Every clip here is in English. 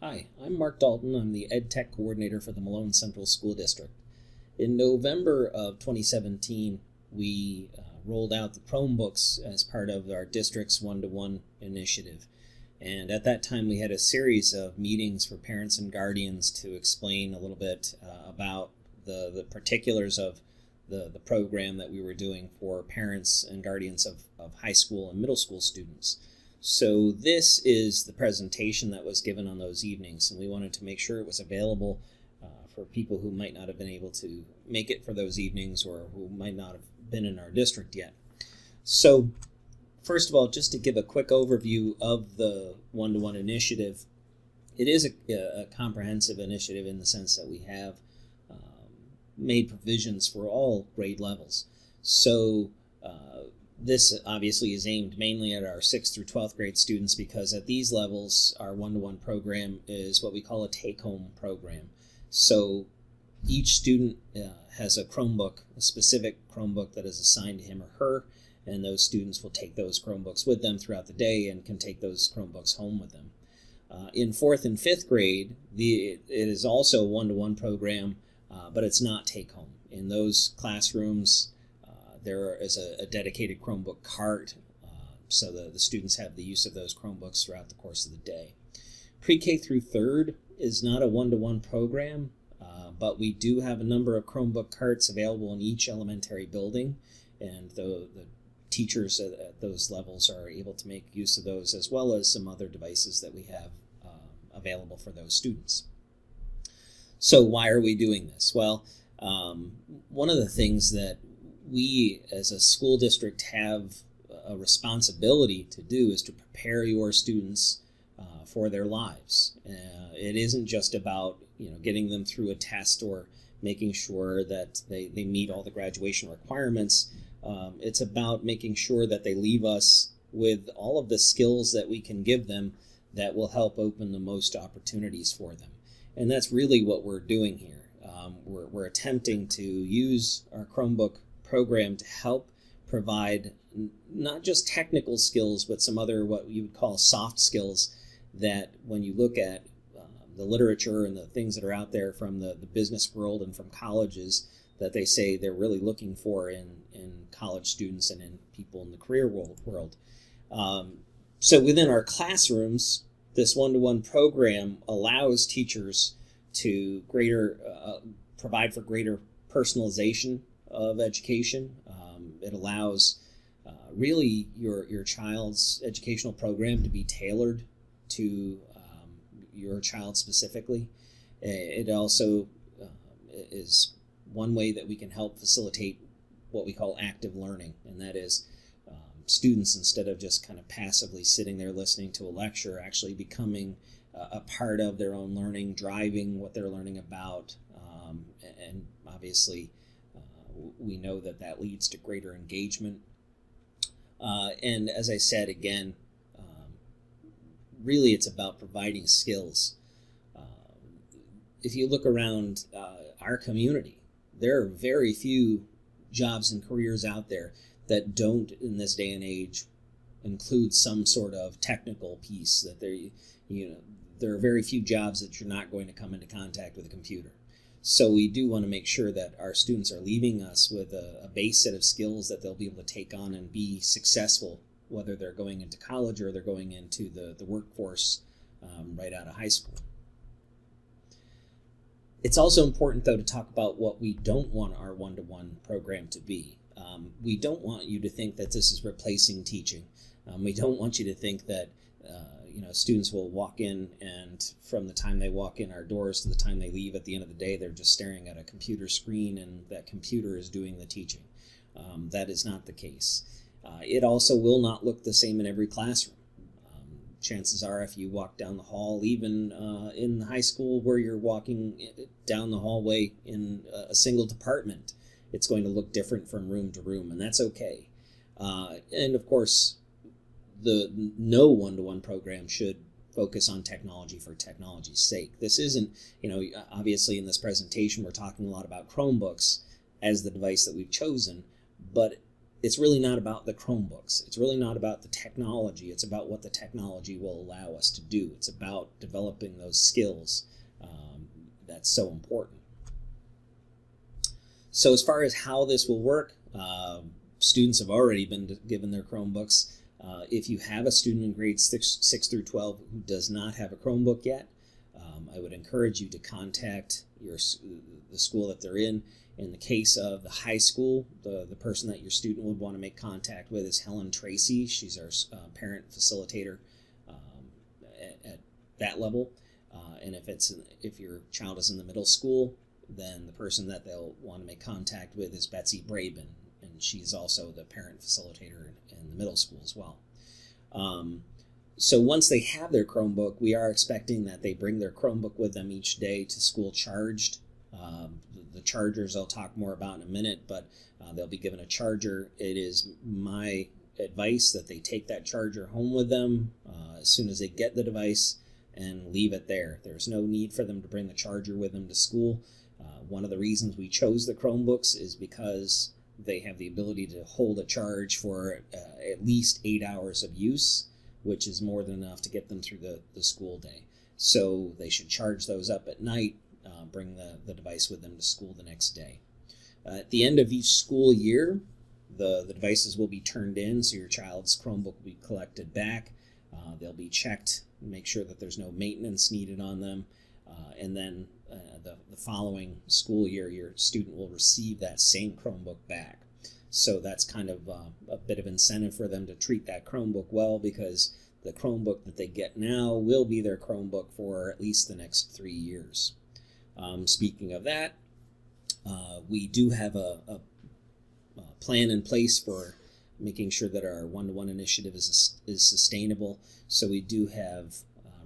Hi, I'm Mark Dalton. I'm the Ed Tech Coordinator for the Malone Central School District. In November of 2017, we rolled out the Chromebooks as part of our district's one-to-one initiative. And at that time, we had a series of meetings for parents and guardians to explain a little bit about the particulars of the program that we were doing for parents and guardians of high school and middle school students. So this is the presentation that was given on those evenings, and we wanted to make sure it was available for people who might not have been able to make it for those evenings or who might not have been in our district yet. So first of all, just to give a quick overview of the one-to-one initiative, it is a comprehensive initiative in the sense that we have made provisions for all grade levels. So this obviously is aimed mainly at our 6th through 12th grade students because at these levels, our one-to-one program is what we call a take-home program. So each student has a Chromebook, a specific Chromebook that is assigned to him or her, and those students will take those Chromebooks with them throughout the day and can take those Chromebooks home with them. In 4th and 5th grade, it is also a one-to-one program, but it's not take-home. In those classrooms, there is a dedicated Chromebook cart, so the students have the use of those Chromebooks throughout the course of the day. Pre-K through 3rd is not a one-to-one program, but we do have a number of Chromebook carts available in each elementary building, and the teachers at those levels are able to make use of those, as well as some other devices that we have available for those students. So why are we doing this? Well, one of the things that we as a school district have a responsibility to do is to prepare your students for their lives. It isn't just about getting them through a test or making sure that they meet all the graduation requirements. It's about making sure that they leave us with all of the skills that we can give them that will help open the most opportunities for them. And that's really what we're doing here. We're attempting to use our Chromebook program to help provide not just technical skills, but some other what you would call soft skills that when you look at the literature and the things that are out there from the business world and from colleges that they say they're really looking for in college students and in people in the career world. So within our classrooms, this one-to-one program allows teachers to provide for greater personalization of education. It allows really your child's educational program to be tailored to your child specifically. It also is one way that we can help facilitate what we call active learning, and that is students, instead of just kind of passively sitting there listening to a lecture, actually becoming a part of their own learning, driving what they're learning about, and obviously we know that leads to greater engagement. And as I said, again, really it's about providing skills. If you look around our community, there are very few jobs and careers out there that don't, in this day and age, include some sort of technical piece. That there are very few jobs that you're not going to come into contact with a computer. So we do want to make sure that our students are leaving us with a base set of skills that they'll be able to take on and be successful, whether they're going into college or they're going into the workforce right out of high school. It's also important, though, to talk about what we don't want our one-to-one program to be. We don't want you to think that this is replacing teaching. We don't want you to think that students will walk in, and from the time they walk in our doors to the time they leave at the end of the day, they're just staring at a computer screen and that computer is doing the teaching. That is not the case. It also will not look the same in every classroom. Chances are, if you walk down the hall, even in high school where you're walking down the hallway in a single department, it's going to look different from room to room, and that's okay. And of course, no one-to-one program should focus on technology for technology's sake. This isn't, obviously in this presentation we're talking a lot about Chromebooks as the device that we've chosen, but it's really not about the Chromebooks. It's really not about the technology. It's about what the technology will allow us to do. It's about developing those skills that's so important. So as far as how this will work, students have already been given their Chromebooks. If you have a student in grades 6 through 12 who does not have a Chromebook yet, I would encourage you to contact the school that they're in. In the case of the high school, the person that your student would want to make contact with is Helen Tracy. She's our parent facilitator at that level. And if your child is in the middle school, then the person that they'll want to make contact with is Betsy Braben, and she's also the parent facilitator in the middle school as well. So once they have their Chromebook, we are expecting that they bring their Chromebook with them each day to school charged. The chargers I'll talk more about in a minute, but they'll be given a charger. It is my advice that they take that charger home with them as soon as they get the device and leave it there. There's no need for them to bring the charger with them to school. One of the reasons we chose the Chromebooks is because they have the ability to hold a charge for at least 8 hours of use, which is more than enough to get them through the school day. So they should charge those up at night, bring the device with them to school the next day. At the end of each school year, the devices will be turned in, so your child's Chromebook will be collected back. They'll be checked, make sure that there's no maintenance needed on them, and then the following school year, your student will receive that same Chromebook back. So that's kind of a bit of incentive for them to treat that Chromebook well, because the Chromebook that they get now will be their Chromebook for at least the next 3 years. Speaking of that, we do have a plan in place for making sure that our one-to-one initiative is sustainable. So we do have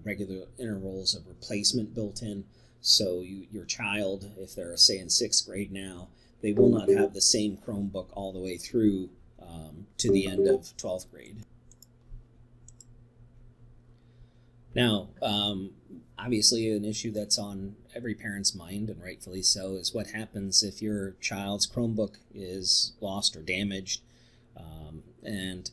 regular intervals of replacement built in. So your child, if they're, say, in 6th grade now, they will not have the same Chromebook all the way through to the end of 12th grade. Now, obviously an issue that's on every parent's mind, and rightfully so, is what happens if your child's Chromebook is lost or damaged. And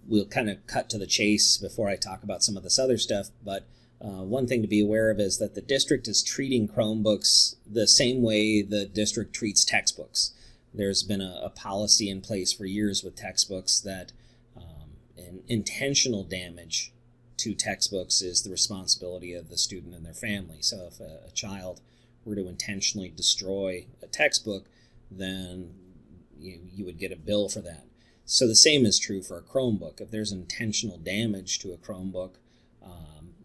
we'll kind of cut to the chase before I talk about some of this other stuff, but one thing to be aware of is that the district is treating Chromebooks the same way the district treats textbooks. There's been a policy in place for years with textbooks that an intentional damage to textbooks is the responsibility of the student and their family. So if a child were to intentionally destroy a textbook, then you would get a bill for that. So the same is true for a Chromebook. If there's intentional damage to a Chromebook,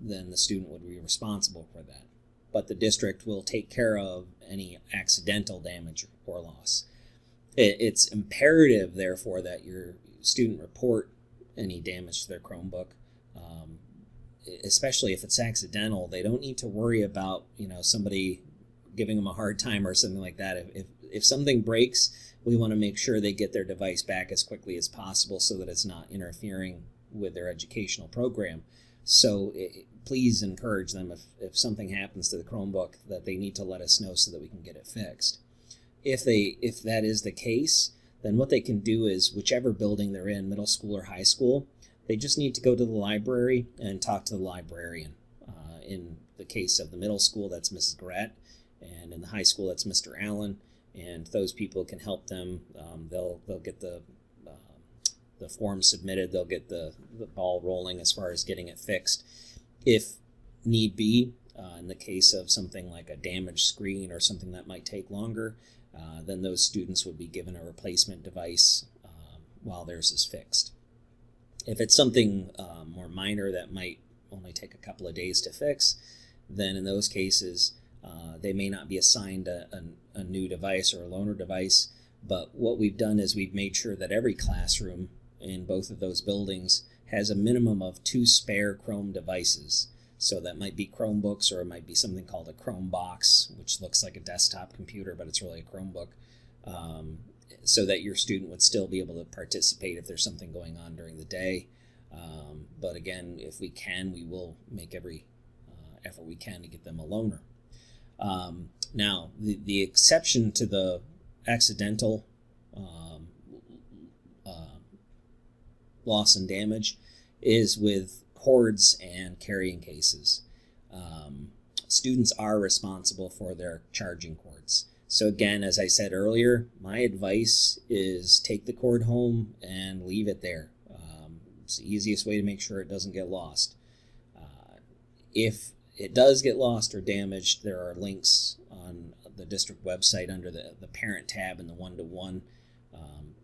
then the student would be responsible for that. But the district will take care of any accidental damage or loss. It's imperative, therefore, that your student report any damage to their Chromebook, especially if it's accidental. They don't need to worry about somebody giving them a hard time or something like that. If something breaks, we want to make sure they get their device back as quickly as possible so that it's not interfering with their educational program. So please encourage them, if something happens to the Chromebook, that they need to let us know so that we can get it fixed. If that is the case, then what they can do is, whichever building they're in, middle school or high school, they just need to go to the library and talk to the librarian. In the case of the middle school, that's Mrs. Garet, and in the high school, that's Mr. Allen, and those people can help them. They'll get the form submitted. They'll get the ball rolling as far as getting it fixed. If need be, in the case of something like a damaged screen or something that might take longer, then those students would be given a replacement device while theirs is fixed. If it's something more minor that might only take a couple of days to fix, then in those cases, they may not be assigned a new device or a loaner device. But what we've done is we've made sure that every classroom in both of those buildings has a minimum of 2 spare Chrome devices. So that might be Chromebooks, or it might be something called a Chromebox, which looks like a desktop computer, but it's really a Chromebook, so that your student would still be able to participate if there's something going on during the day. But again, if we can, we will make every effort we can to get them a loaner. Now, the exception to the accidental loss and damage is with cords and carrying cases. Students are responsible for their charging cords. So again, as I said earlier, my advice is take the cord home and leave it there. It's the easiest way to make sure it doesn't get lost. If it does get lost or damaged, there are links on the district website under the parent tab and the one-to-one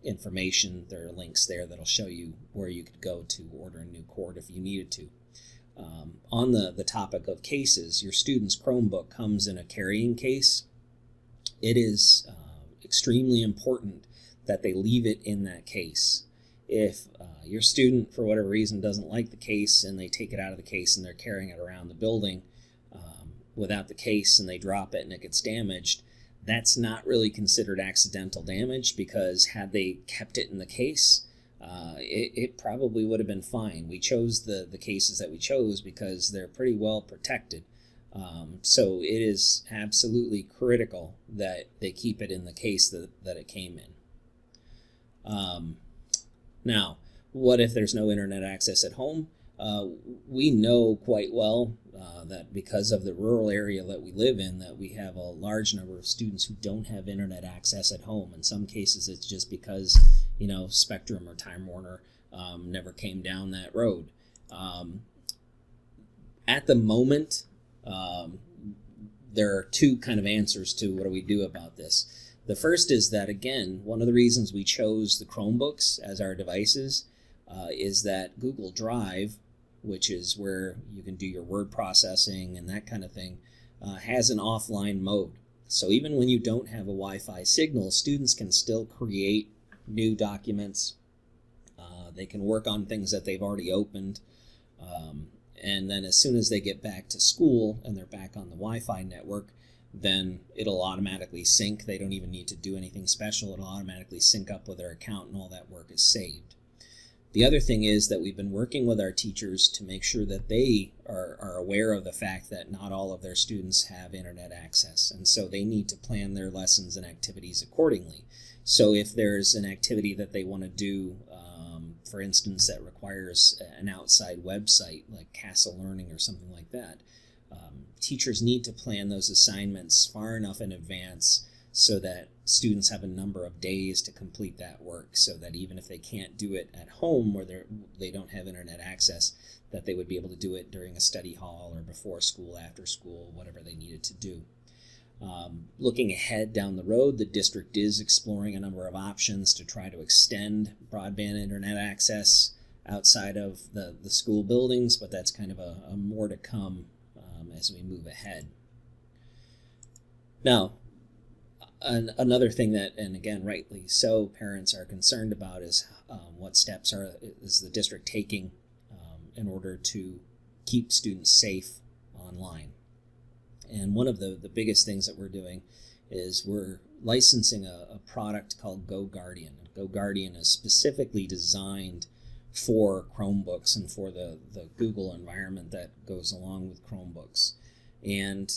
information. There are links there that'll show you where you could go to order a new cord if you needed to. On the topic of cases, your student's Chromebook comes in a carrying case. It is extremely important that they leave it in that case. If your student, for whatever reason, doesn't like the case and they take it out of the case and they're carrying it around the building without the case and they drop it and it gets damaged, that's not really considered accidental damage, because had they kept it in the case, it probably would have been fine. We chose the cases that we chose because they're pretty well protected. So it is absolutely critical that they keep it in the case that it came in. Now, what if there's no internet access at home? We know quite well that because of the rural area that we live in, that we have a large number of students who don't have internet access at home. In some cases, it's just because, Spectrum or Time Warner never came down that road. At the moment, there are two kind of answers to what do we do about this. The first is that, again, one of the reasons we chose the Chromebooks as our devices is that Google Drive, which is where you can do your word processing and that kind of thing, has an offline mode. So even when you don't have a Wi-Fi signal, students can still create new documents. They can work on things that they've already opened. And then as soon as they get back to school and they're back on the Wi-Fi network, then it'll automatically sync. They don't even need to do anything special. It'll automatically sync up with their account and all that work is saved. The other thing is that we've been working with our teachers to make sure that they are aware of the fact that not all of their students have internet access, and so they need to plan their lessons and activities accordingly. So if there's an activity that they want to do, for instance, that requires an outside website like Castle Learning or something like that, teachers need to plan those assignments far enough in advance so that students have a number of days to complete that work, so that even if they can't do it at home where they don't have internet access, that they would be able to do it during a study hall or before school, after school, whatever they needed to do. Looking ahead down the road, the district is exploring a number of options to try to extend broadband internet access outside of the school buildings, but that's kind of a more to come as we move ahead. Now, another thing that, and again, rightly so, parents are concerned about is what steps is the district taking in order to keep students safe online. And one of the biggest things that we're doing is we're licensing a product called GoGuardian. GoGuardian is specifically designed for Chromebooks and for the Google environment that goes along with Chromebooks. And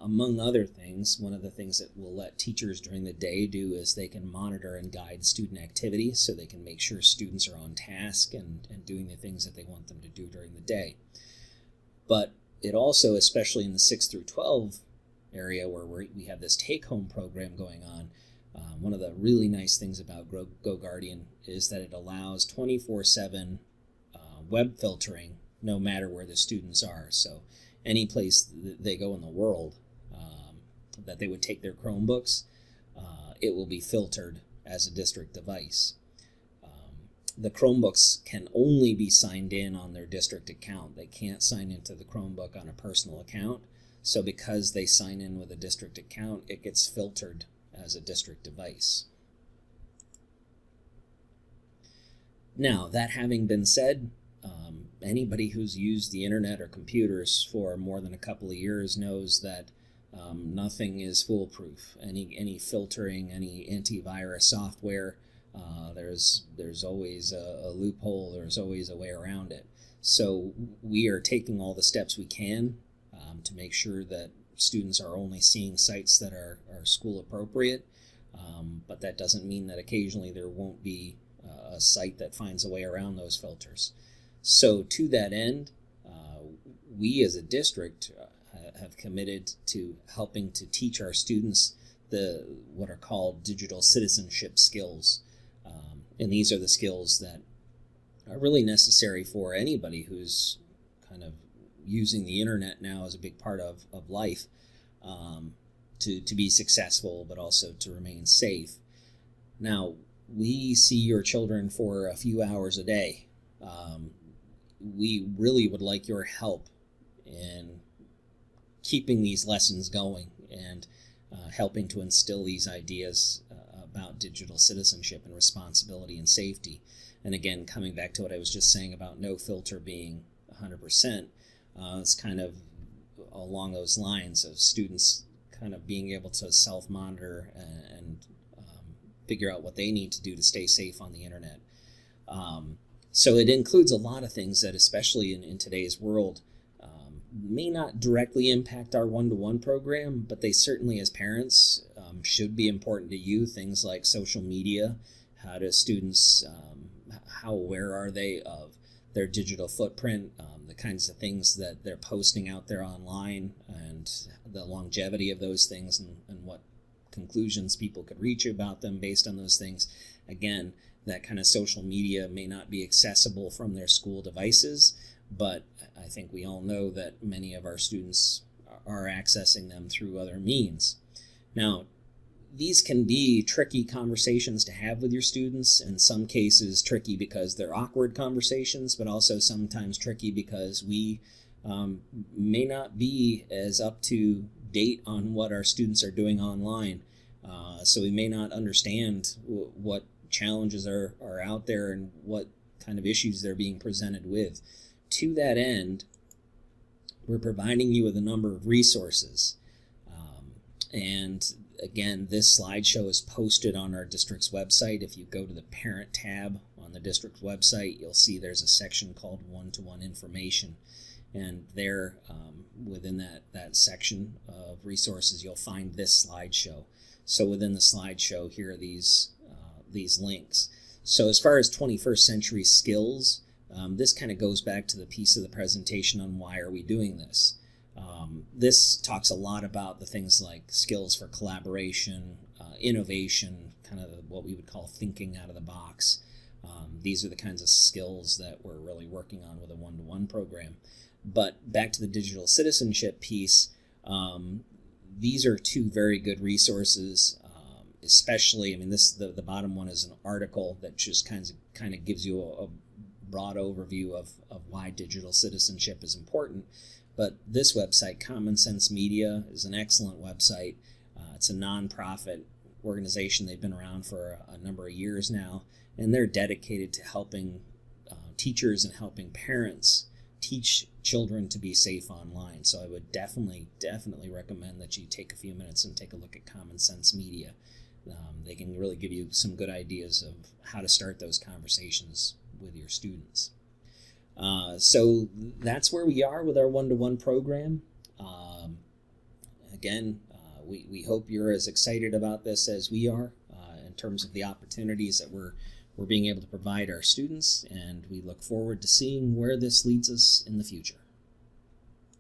among other things, one of the things that we'll let teachers during the day do is they can monitor and guide student activity, so they can make sure students are on task and doing the things that they want them to do during the day. But it also, especially in the 6 through 12 area where we have this take-home program going on, one of the really nice things about GoGuardian is that it allows 24/7 web filtering no matter where the students are. So any place they go in the world that they would take their Chromebooks, it will be filtered as a district device. The Chromebooks can only be signed in on their district account. They can't sign into the Chromebook on a personal account. So because they sign in with a district account, it gets filtered as a district device. Now, that having been said, anybody who's used the internet or computers for more than a couple of years knows that nothing is foolproof. Any filtering, any antivirus software, there's always a loophole. There's always a way around it. So we are taking all the steps we can to make sure that students are only seeing sites that are school appropriate. But that doesn't mean that occasionally there won't be a site that finds a way around those filters. So to that end, we as a district have committed to helping to teach our students what are called digital citizenship skills. And these are the skills that are really necessary for anybody who's kind of using the internet now as a big part of life, to be successful, but also to remain safe. Now, we see your children for a few hours a day. We really would like your help in keeping these lessons going and helping to instill these ideas about digital citizenship and responsibility and safety. And again, coming back to what I was just saying about no filter being 100%, it's kind of along those lines of students kind of being able to self-monitor and figure out what they need to do to stay safe on the internet. So it includes a lot of things that, especially in today's world, may not directly impact our one-to-one program, but they certainly, as parents, should be important to you. Things like social media, how do students, how aware are they of their digital footprint, the kinds of things that they're posting out there online, and the longevity of those things, and what conclusions people could reach about them based on those things. Again, that kind of social media may not be accessible from their school devices, but I think we all know that many of our students are accessing them through other means. Now, these can be tricky conversations to have with your students, in some cases tricky because they're awkward conversations, but also sometimes tricky because we may not be as up to date on what our students are doing online. So we may not understand what challenges are out there and what kind of issues they're being presented with. To that end, we're providing you with a number of resources. And again, this slideshow is posted on our district's website. If you go to the parent tab on the district website, you'll see there's a section called one-to-one information. And there, within that section of resources, you'll find this slideshow. So within the slideshow, here are these links. So as far as 21st century skills, this kind of goes back to the piece of the presentation on why are we doing this. This talks a lot about the things like skills for collaboration, innovation, kind of what we would call thinking out of the box. These are the kinds of skills that we're really working on with a one-to-one program. But back to the digital citizenship piece, these are two very good resources, especially, I mean, the bottom one is an article that just kind of gives you a broad overview of why digital citizenship is important. But this website, Common Sense Media, is an excellent website. It's a nonprofit organization. They've been around for a number of years now, and they're dedicated to helping teachers and helping parents teach children to be safe online. So I would definitely recommend that you take a few minutes and take a look at Common Sense Media. They can really give you some good ideas of how to start those conversations with your students. So that's where we are with our one-to-one program. Again, we hope you're as excited about this as we are in terms of the opportunities that we're being able to provide our students, and we look forward to seeing where this leads us in the future.